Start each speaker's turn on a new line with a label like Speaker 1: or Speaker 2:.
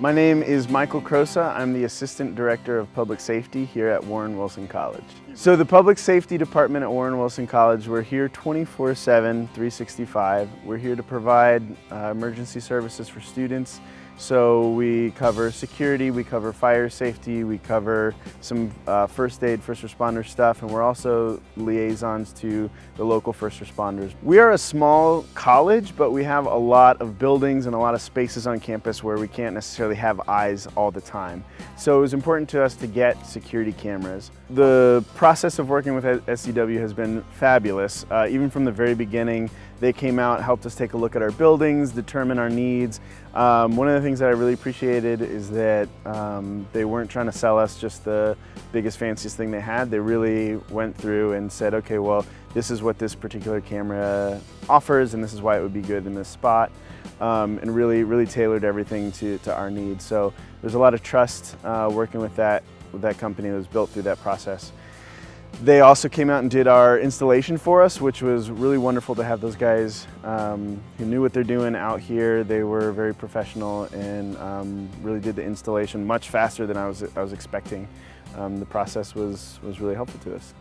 Speaker 1: My name is Michael Crosa. I'm the Assistant Director of Public Safety here at Warren Wilson College. So the Public Safety Department at Warren Wilson College, we're here 24/7, 365. We're here to provide emergency services for students. So we cover security, we cover fire safety, we cover some first aid, first responder stuff, and we're also liaisons to the local first responders. We are a small college, but we have a lot of buildings and a lot of spaces on campus where we can't necessarily have eyes all the time. So it was important to us to get security cameras. The process of working with SCW has been fabulous. Even from the very beginning, they came out, helped us take a look at our buildings, determine our needs. One of the things that I really appreciated is that they weren't trying to sell us just the biggest, fanciest thing they had. They really went through and said, okay, well, this is what this particular camera offers and this is why it would be good in this spot. And really tailored everything to our needs. So there's a lot of trust working with that company that was built through that process. They also came out and did our installation for us, which was really wonderful to have those guys who knew what they're doing out here. They were very professional and really did the installation much faster than I was expecting. The process was really helpful to us.